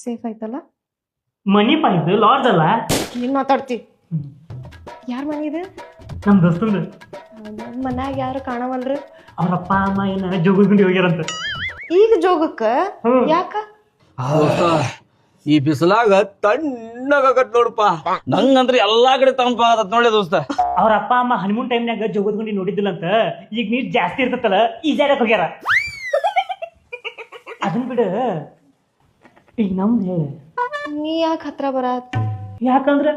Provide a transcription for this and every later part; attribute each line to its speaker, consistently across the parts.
Speaker 1: Safe ಆಯ್ತಲ್ಲ?
Speaker 2: ಮನಿ ಇದು lodge ಅಲ್ಲ.
Speaker 1: ಏನ್ ಮಾತಾಡ್ತಿ? ಯಾರ ಮನಿ ಇದೆ?
Speaker 2: ನಮ್ ದೋಸ್ತಂದು.
Speaker 1: ಮನ್ಯಾಗ ಯಾರು ಕಾಣವಲ್ರಿ?
Speaker 2: ಅವ್ರ ಅಪ್ಪ ಅಮ್ಮ ಏನ ಜೋಗುಂಡಿ ಹೋಗ್ಯಾರಂತ.
Speaker 1: ಈಗ ಜೋಗಕ್ಕ? ಯಾಕ?
Speaker 3: ಈ ಬಿಸಿಲಾಗ ತಣ್ಣಗಾಗತ್ ನೋಡಪ್ಪ. ನಂಗಂದ್ರೆ ಎಲ್ಲಾ ಕಡೆ ತಂಪಾಗತ್ ನೋಡಿ ದೋಸ್ತ.
Speaker 2: ಅವ್ರ ಅಪ್ಪ ಅಮ್ಮ ಹನಿಮೂನ್ ಟೈಮ್ನಾಗ ಜೋಗುಂಡಿ ನೋಡಿದ್ದಿಲ್ಲ ಅಂತ. ಈಗ ನೀರ್ ಜಾಸ್ತಿ ಇರ್ತತಲ್ಲ ಈಜಾಡಕ್ ಹೋಗ್ಯಾರ. ಅದನ್ ಬಿಡ, ಈಗ ನಮ್ದು ಹೇಳ.
Speaker 1: ನೀ ಯಾಕೆ ಹತ್ರ ಬರತ್?
Speaker 2: ಯಾಕಂದ್ರ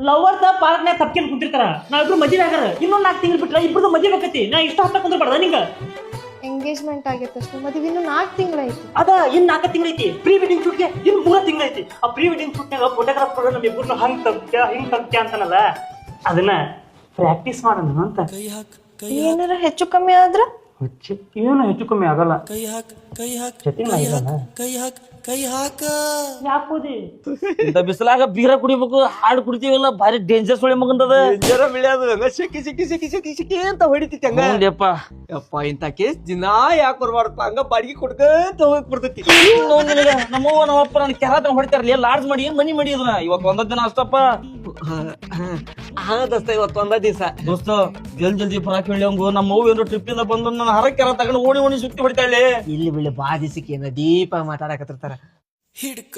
Speaker 2: ಲವರ್ಸ್ ಪಾರ್ಕ್ನಾಗ ತಪ್ಕೊಂಡ್ ಕುಂತಿರ್ತಾರ. ನಾವಿಬ್ರು ಮದುವೆ ಆಗಾರ. ಇನ್ನೊಂದ್ 4 ತಿಂಗಳು ಬಿಟ್ರ ಇಬ್ರದ್ದು ಮದುವೆ ಬೇಕತಿ. ನಾ ಇಷ್ಟ ಹತ್ತ ಕುಂದ್ರಬಾರ್ದ ನಿಂಗ?
Speaker 1: ಎಂಗೇಜ್ಮೆಂಟ್ ಆಗೈತೆ ಅಷ್ಟೇ, ಮದುವೆ ಇನ್ನು 4 ತಿಂಗಳೈತಿ.
Speaker 2: ಅದ ಇನ್ 4 ತಿಂಗಳೈತಿ. ಪ್ರೀ ವೆಡ್ಡಿಂಗ್ ಶೂಟ್ಗೆ ಇನ್ನು 3 ತಿಂಗಳೈತಿ. ಆ ಪ್ರೀ ವೆಡ್ಡಿಂಗ್ ಶೂಟ್ನಾಗ ಫೋಟೋಗ್ರಾಫರ್ ನಮ್ ಇಬ್ಬರನ್ನ ಹಿಂಗ್ ತಪ್ಪ್ಯ ಅಂತಾನಲ್ಲ, ಅದನ್ನ ಪ್ರಾಕ್ಟೀಸ್ ಮಾಡೋಣ ಅಂತ.
Speaker 1: ಏನಾರ ಹೆಚ್ಚು ಕಮ್ಮಿ ಆದ್ರ?
Speaker 2: ಏನು ಹೆಚ್ಚು ಕಮ್ಮಿ ಆಗಲ್ಲ. ಯಾಕೋದಿ
Speaker 3: ಇಂತ ಬಿಸಿಲಾಗ ಬೀರ ಕುಡಿಬೇಕು, ಹಾಡು ಕುಡಿತೀವಲ್ಲ, ಭಾರಿ ಡೇಂಜರ್ ಸುಳಿ ಮಗಂದದ.
Speaker 4: ಶೆಕಿ ಶೆಕಿ ಶೆಕಿ ಶೆಕಿ ಶೆಕಿ ಅಂತ ಹೊಡಿತೈತಿ ಹಂಗ. ಯಪ್ಪ ಇಂತ ಕೇಸ್ ದಿನಾ ಯಾಕೆ ಬರ್ಬಾರ್ದಪ್ಪ, ಹಂಗ ಬಾಡಿಗೆ ಕೊಡ್ಕಂತ ಹೋಗಕ್ ಬರ್ತೈತಿ.
Speaker 3: ನಮ್ಮವ್ವ ನಮ್ಮಪ್ಪ ನನ್ ಕೆರಾತ ಹೊಡಿತಾರಲ್ಲ, ಲಾಡ್ಜ್ ಮಾಡಿ ಮನಿ ಮಾಡಿ ಅದನ್ನ. ಇವತ್ತು ಒಂದ ದಿನ ಅಷ್ಟಪ್ಪ
Speaker 4: ದೋಸ್ತ ಇವತ್ತು ಒಂದ ದಿವಸ.
Speaker 3: ದೋಸ್ತ ಜಲ್ದಿ ಬರಾಕ್ ಹೇಳಿ. ನಮ್ಮವ್ವ ಏನೋ ಟ್ರಿಪ್ ಇಂದ ಬಂದು ನನ್ನ ಹರ ಕೆರ ತಗೊಂಡು ಓಣಿ ಸುತ್ತಿ ಹೊಡಿತಾಳೆ.
Speaker 4: ಇಲ್ಲಿ ಬಿಳಿ ಬಾ ದಿಸಕ್ಕೆ ದೀಪ ಮಾತಾಡಕತ್ತಿರ್ತಾರ.
Speaker 5: ಹಿಡ್ಕ